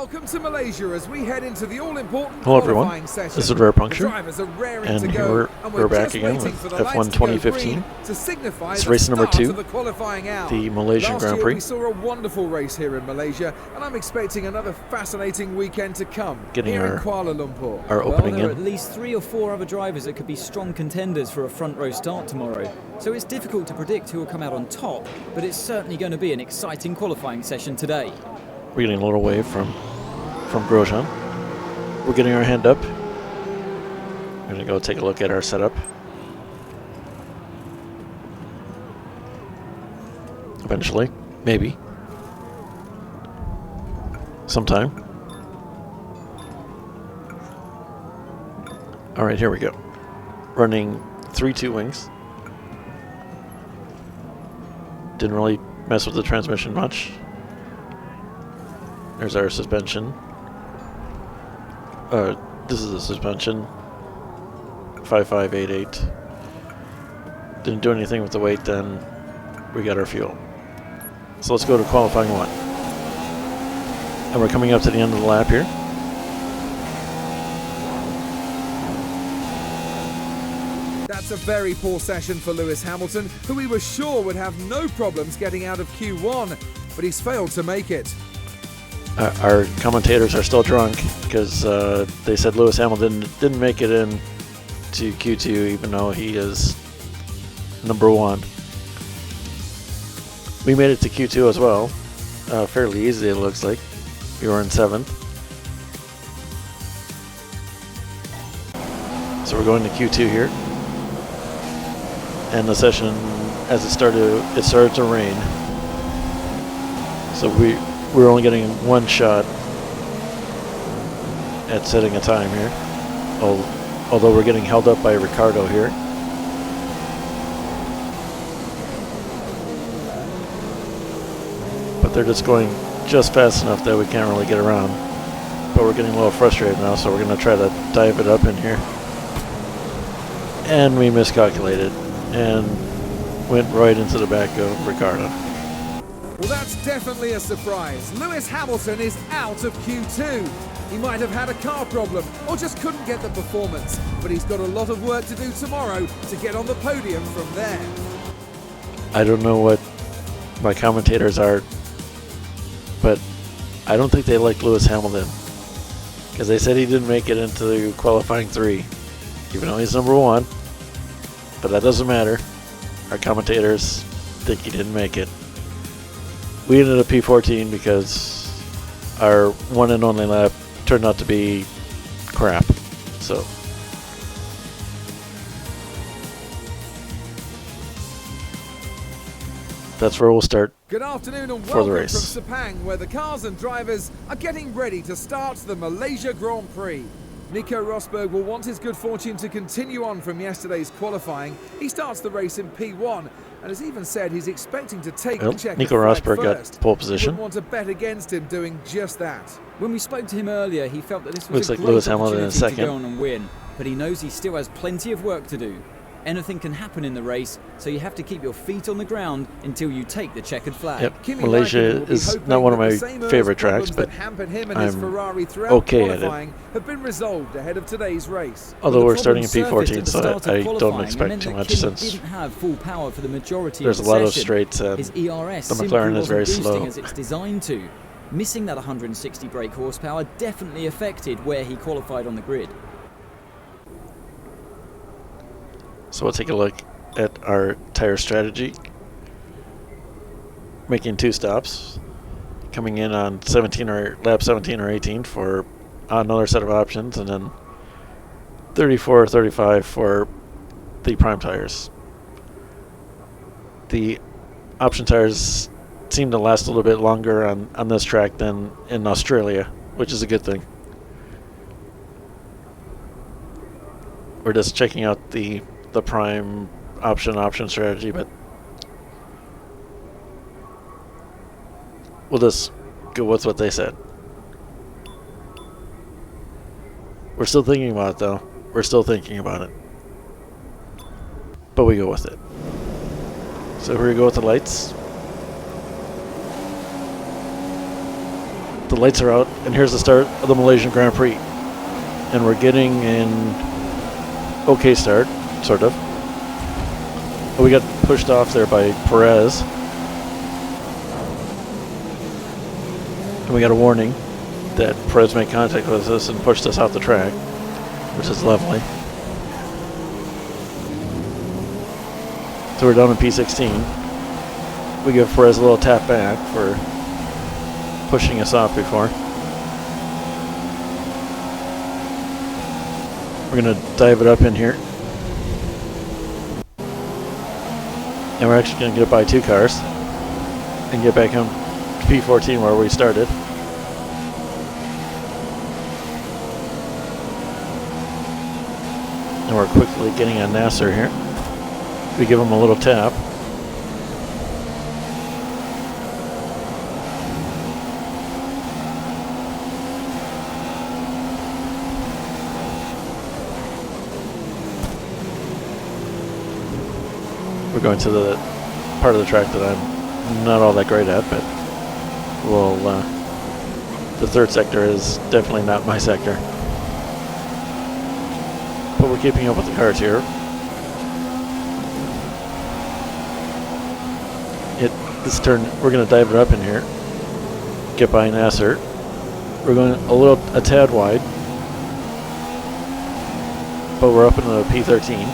Welcome to Malaysia as we head into the all-important Hello qualifying everyone, session. this is Rare Puncture, Drivers are raring and to here go, we're back just again waiting with for the F1 lights to go 2015. green to signify It's the race number start 2, of the qualifying hour. the Malaysian Last Grand year Prix. we saw a wonderful race here in Malaysia, and I'm expecting another fascinating weekend to come Getting here our, in Kuala Lumpur. our opening there are in. at least 3 or 4 other drivers that could be strong contenders for a front row start tomorrow. So it's difficult to predict who will come out on top, but it's certainly going to be an exciting qualifying session today. We're getting a little wave from Grosjean. We're getting our hand up. We're going to go take a look at our setup. Eventually. Maybe. Sometime. Alright, here we go. Running 3-2 wings. Didn't really mess with the transmission much. There's our suspension. This is the suspension. 5588. Didn't do anything with the weight, then we got our fuel. So let's go to qualifying 1. And we're coming up to the end of the lap here. That's a very poor session for Lewis Hamilton, who we were sure would have no problems getting out of Q1, but he's failed to make it. Our commentators are still drunk because they said Lewis Hamilton didn't make it in to Q2 even though he is number 1. We made it to Q2 as well, fairly easy it looks like. We were in 7th. So we're going to Q2 here. And the session, as it started to rain. So we're only getting one shot at setting a time here. Although we're getting held up by Ricardo here. But they're just going just fast enough that we can't really get around. But we're getting a little frustrated now, so we're going to try to dive it up in here. And we miscalculated and went right into the back of Ricardo. Well, that's definitely a surprise. Lewis Hamilton is out of Q2. He might have had a car problem or just couldn't get the performance, but he's got a lot of work to do tomorrow to get on the podium from there. I don't know what my commentators are, but I don't think they like Lewis Hamilton because they said he didn't make it into qualifying 3, even though he's number 1. But that doesn't matter. Our commentators think he didn't make it. We ended up P14 because our one and only lap turned out to be crap. So that's where we'll start. Good afternoon and for the welcome race. from Sepang, where the cars and drivers are getting ready to start the Malaysia Grand Prix. Nico Rosberg will want his good fortune to continue on from yesterday's qualifying. He starts the race in P1 and has even said he's expecting to take the checkered Nico flag Rosberg first. got pole position. He wouldn't want to bet against him doing just that. When we spoke to him earlier, he felt that this was Looks a like great Lewis Hamilton in opportunity to second. go on and win, but he knows he still has plenty of work to do. Anything can happen in the race, so you have to keep your feet on the ground until you take the checkered flag. Yep. Kimi Malaysia Raikkonen will be is hoping not one of that my the same favorite problems tracks, but that hampered him and his I'm Ferrari throughout okay at it. qualifying have been resolved ahead of today's race. Although The we're starting in problem surfaced P14, at the so start of I don't qualifying expect meant too that much Kimi since didn't have full power for the majority there's of a the lot of session. straights and His ERS the simply McLaren is wasn't very boosting slow. as it's designed to. Missing that 160 brake horsepower definitely affected where he qualified on the grid. So we'll take a look at our tire strategy. Making 2 stops. Coming in on lap 17 or 18 for another set of options, and then 34 or 35 for the prime tires. The option tires seem to last a little bit longer on this track than in Australia, which is a good thing. We're just checking out the prime option strategy, but we'll just go with what they said. We're still thinking about it though. We're still thinking about it. But we go with it. So here we go with the lights. the lights are out, and here's the start of the Malaysian Grand Prix. And we're getting an okay start, sort of. But we got pushed off there by Perez. And we got a warning that Perez made contact with us and pushed us off the track, which is lovely. So we're down in P16. We give Perez a little tap back for pushing us off before. We're going to dive it up in here. And we're actually going to get by 2 cars and get back on to P14 where we started. And we're quickly getting on Nasr here. We give him a little tap. We're going to the part of the track that I'm not all that great at, but we'll, the third sector is definitely not my sector. But we're keeping up with the cars here. This turn, we're going to dive it up in here. Get by Nasr. We're going a tad wide, but we're up in the P13.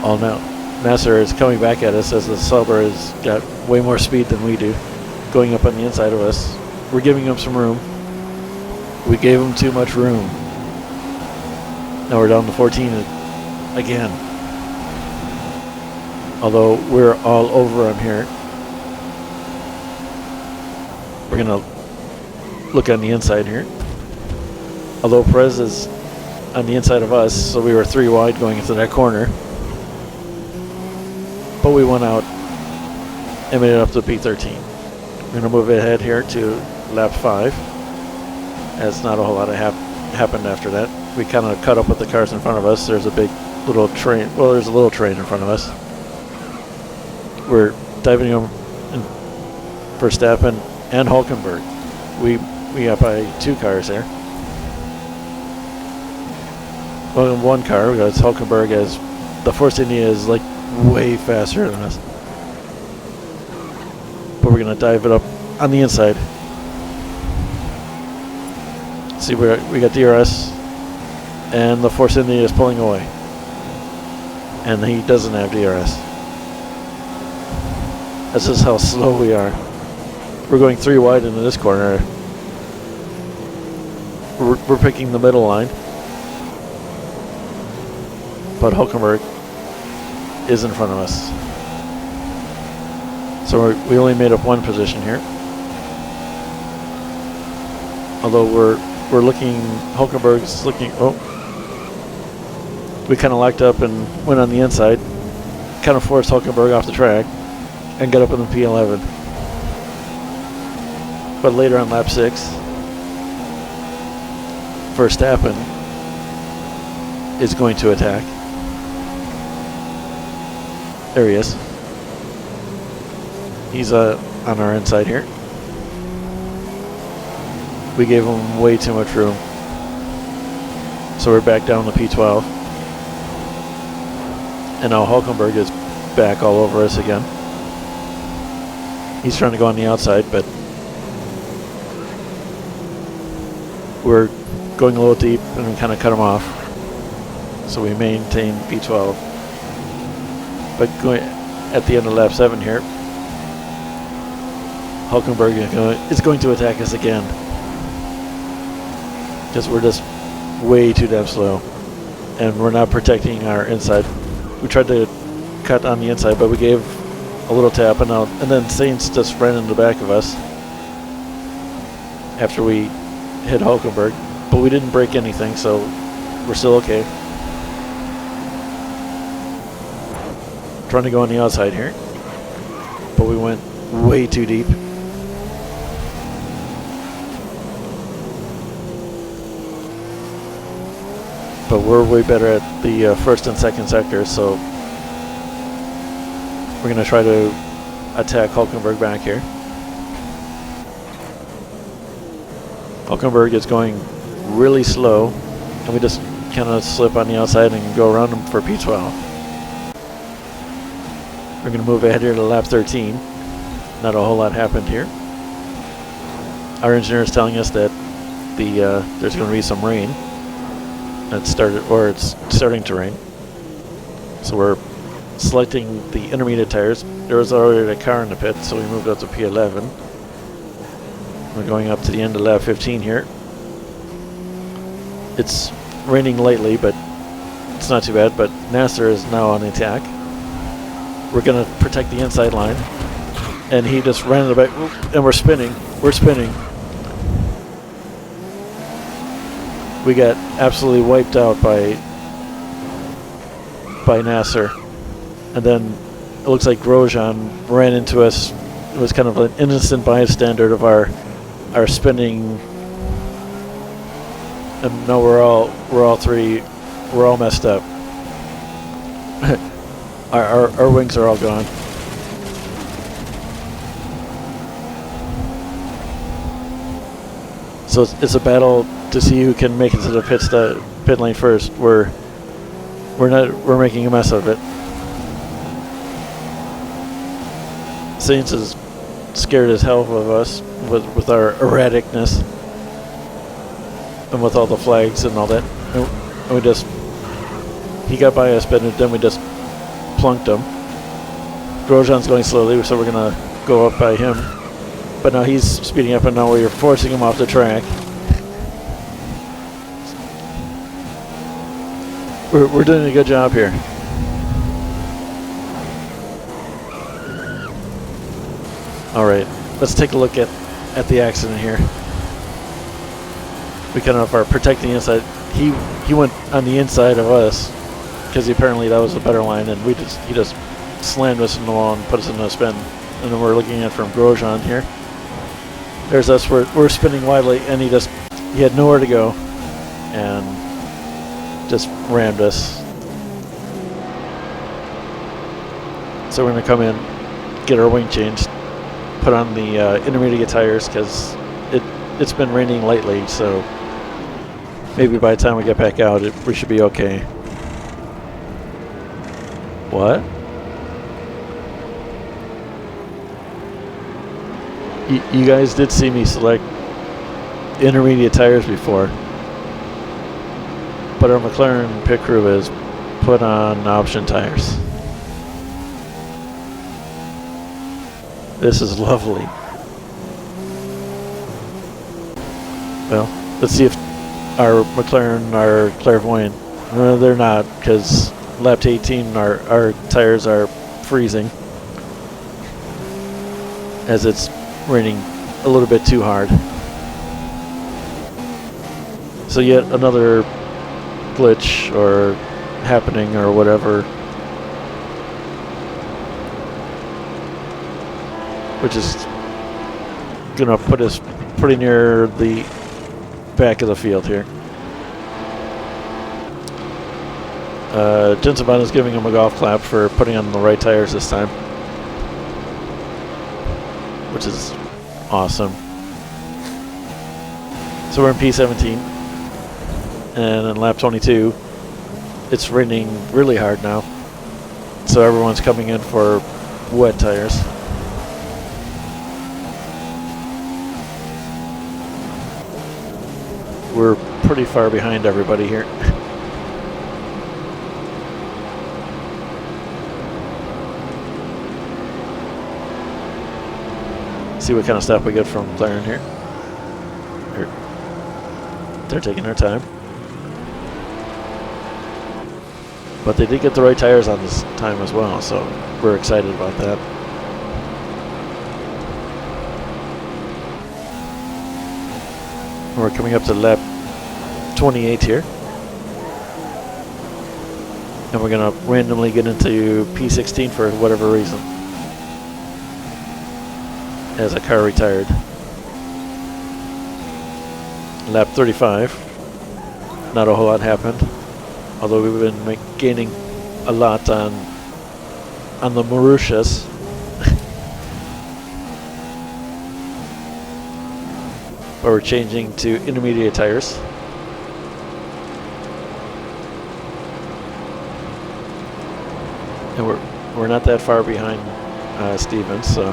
Oh no, Nasr is coming back at us as the Sauber has got way more speed than we do, going up on the inside of us. We're giving him some room. We gave him too much room. Now we're down to 14 again. Although we're all over him here. We're going to look on the inside here. Although Perez is on the inside of us, so we were 3 wide going into that corner. But we went out and made it up to P13. We're going to move ahead here to lap 5. As not a whole lot happened after that. We kind of cut up with the cars in front of us. There's a big little train. Well, there's a little train in front of us. We're diving him in Verstappen and Hulkenberg. We got by 2 cars there. Well, in 1 car, because Hulkenberg as the Force India is like way faster than us. But we're going to dive it up on the inside. See, we got DRS, and the Force India is pulling away. And he doesn't have DRS. This is how slow we are. We're going 3 wide into this corner. We're picking the middle line. But Hulkenberg is in front of us. So we only made up 1 position here. Although we're looking, Hulkenberg's looking, oh. We kind of locked up and went on the inside. Kind of forced Hulkenberg off the track. And got up in the P11. But later on lap 6, Verstappen is going to attack. There he is. He's on our inside here. We gave him way too much room. So we're back down to P12. And now Hulkenberg is back all over us again. He's trying to go on the outside, but we're going a little deep and we kind of cut him off. So we maintain P12. But going at the end of lap 7 here, Hulkenberg is going to attack us again. Because we're just way too damn slow. And we're not protecting our inside. We tried to cut on the inside, but we gave a little tap, and then Sainz just ran in the back of us after we hit Hulkenberg, but we didn't break anything, so we're still okay. Trying to go on the outside here, but we went way too deep. But we're way better at the first and second sectors, so we're going to try to attack Hulkenberg back here. Hulkenberg is going really slow, and we just kind of slip on the outside and go around him for P12. We're going to move ahead here to lap 13. Not a whole lot happened here. Our engineer is telling us that there's going to be some rain. It's starting to rain. So we're selecting the intermediate tires. There was already a car in the pit, so we moved up to P11. We're going up to the end of lap 15 here. It's raining lightly, but it's not too bad. But Nasr is now on the attack. We're going to protect the inside line. And he just ran in the back, and we're spinning. We're spinning. We got absolutely wiped out by Nasr. And then it looks like Grosjean ran into us. It was kind of an innocent bystander of our spinning. And now we're all messed up. our wings are all gone. So it's a battle to see who can make it to the pit lane first. We're making a mess of it. Saints is scared as hell of us with our erraticness and with all the flags and all that. And he got by us, but then we just plunked him. Grosjean's going slowly, so we're gonna go up by him. But now he's speeding up, and now we're forcing him off the track. We're doing a good job here. All right, let's take a look at the accident here. We kind of are protecting the inside. He went on the inside of us because apparently that was a better line, and he just slammed us in the wall and put us in a spin. And then we're looking at from Grosjean here. There's us. We're spinning widely, and he had nowhere to go, and just rammed us. So we're gonna come in, get our wing changed, put on the intermediate tires because it's been raining lately. So maybe by the time we get back out, we should be okay. What? You guys did see me select intermediate tires before, but our McLaren pit crew has put on option tires. This is lovely. Well, let's see if our McLaren are clairvoyant. No, they're not, because lap 18 our tires are freezing as it's raining a little bit too hard. So yet another glitch or happening or whatever, which is gonna put us pretty near the back of the field here. Jenson Button is giving him a golf clap for putting on the right tires this time, which is awesome. So we're in P17, and in lap 22, it's raining really hard now. So everyone's coming in for wet tires. We're pretty far behind everybody here. See what kind of stuff we get from McLaren here. They're taking their time. But they did get the right tires on this time as well, so we're excited about that. We're coming up to lap 28 here. And we're going to randomly get into P16 for whatever reason, as a car retired. Lap 35. Not a whole lot happened, although we've been gaining a lot on the Mauritius. but we're changing to intermediate tires. And we're not that far behind Stevens, so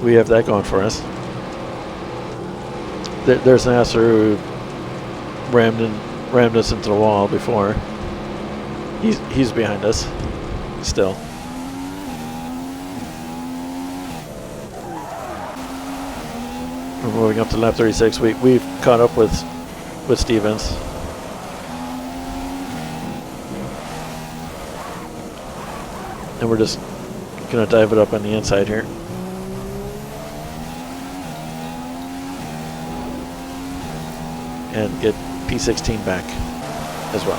we have that going for us. There's Nasr who rammed us into the wall before. He's behind us still. We're moving up to lap 36. We've caught up with Stevens. And we're just gonna dive it up on the inside here. And get P16 back as well.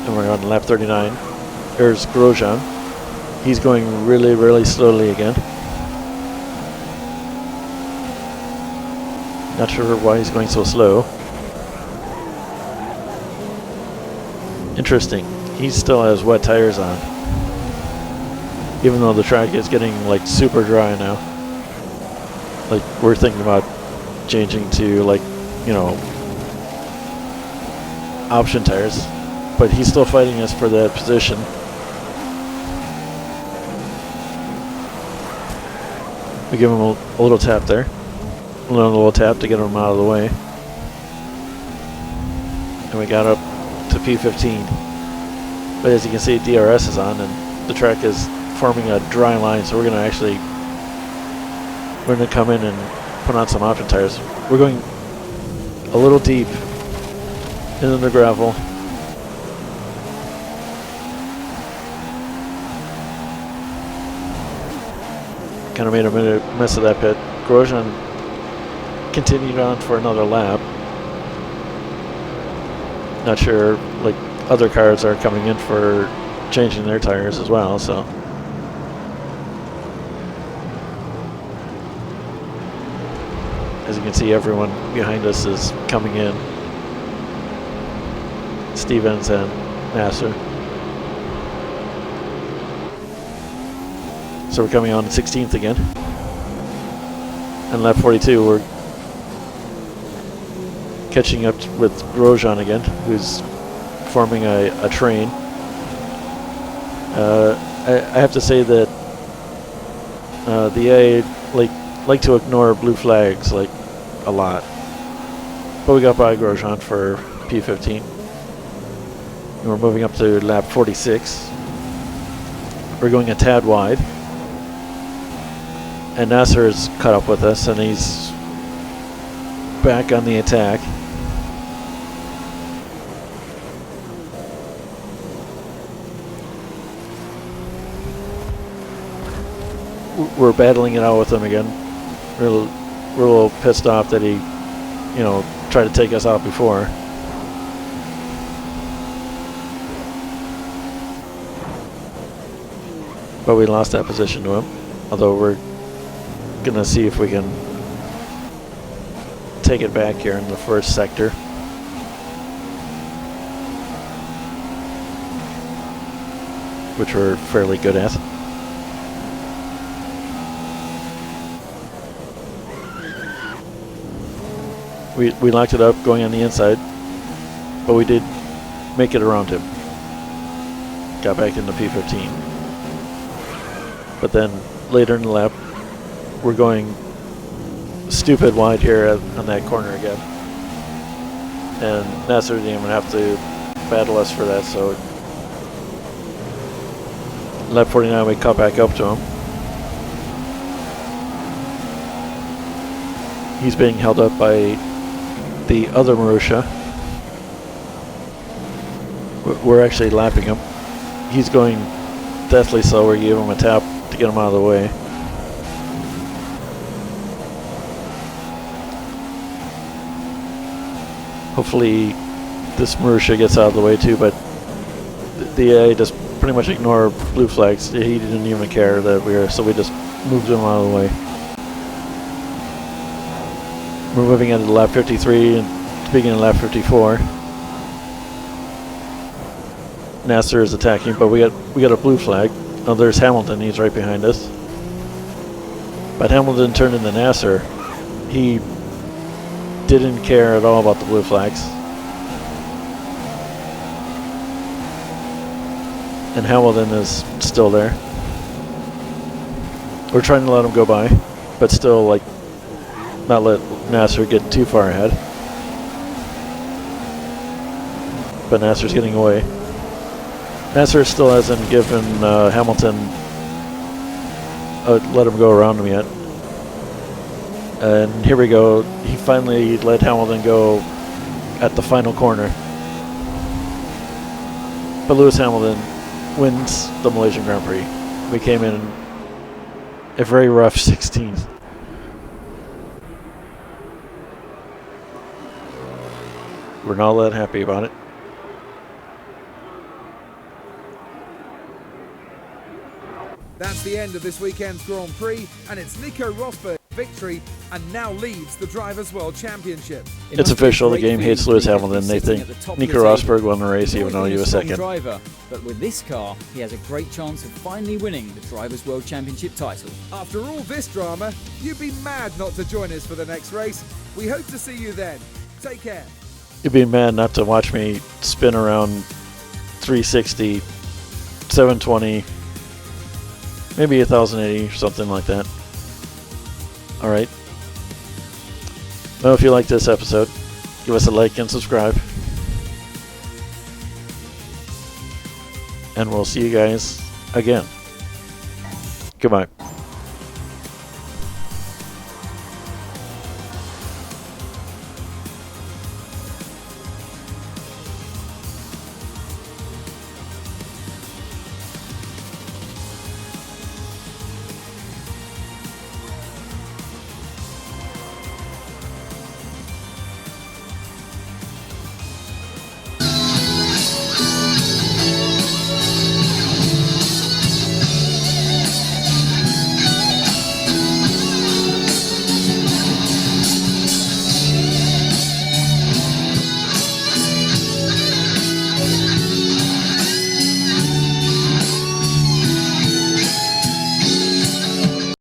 And we're on lap 39. There's Grosjean. He's going really, really slowly again. Not sure why he's going so slow. Interesting. He still has wet tires on, even though the track is getting like super dry now. Like, we're thinking about changing to, like, you know, option tires, but he's still fighting us for that position. We give him a little tap there. A little tap to get him out of the way. And we got up to P15. But as you can see, DRS is on and the track is forming a dry line, so we're going to come in and put on some option tires. We're going a little deep into the gravel. Kind of made a mess of that pit. Grosjean continued on for another lap. Not sure, like, other cars are coming in for changing their tires as well, so. As you can see, everyone behind us is coming in. Stevens and Nasr. So we're coming on 16th again. And lap 42, we're catching up with Grosjean again, who's forming a train. I have to say that the AA like to ignore blue flags like a lot, but we got by Grosjean for P15. And we're moving up to lap 46. We're going a tad wide, and Nasr has caught up with us, and he's back on the attack. We're battling it out with him again. We're a little pissed off that he, you know, tried to take us out before. But we lost that position to him. Although we're gonna see if we can take it back here in the first sector. Which we're fairly good at. We locked it up going on the inside, but we did make it around him. Got back into P15. But then later in the lap, we're going stupid wide here on that corner again. And Nasr didn't even have to battle us for that, so lap 49 we caught back up to him. He's being held up by the other Marussia. We're actually lapping him. He's going deathly slow. We gave him a tap to get him out of the way. Hopefully this Marussia gets out of the way too, but the AI just pretty much ignore blue flags. He didn't even care that we were, so we just moved him out of the way. We're moving into lap 53 and speaking of lap 54. Nasr is attacking, but we got a blue flag. Oh, there's Hamilton. He's right behind us. But Hamilton turned into Nasr. He didn't care at all about the blue flags. And Hamilton is still there. We're trying to let him go by, but still, like, not let Nasr get too far ahead. But Nasr's getting away. Nasr still hasn't given Hamilton let him go around him yet. And here we go. He finally let Hamilton go at the final corner. But Lewis Hamilton wins the Malaysian Grand Prix. We came in a very rough 16th. We're not that happy about it. That's the end of this weekend's Grand Prix, and it's Nico Rosberg's victory and now leads the Drivers' World Championship. It's official, the game hates Lewis Hamilton. They think Nico Rosberg won the race even though he was second. Driver, but with this car, he has a great chance of finally winning the Drivers' World Championship title. After all this drama, you'd be mad not to join us for the next race. We hope to see you then. Take care. You'd be mad not to watch me spin around 360, 720, maybe 1080 or something like that. Alright. Well, if you like this episode, give us a like and subscribe. And we'll see you guys again. Goodbye.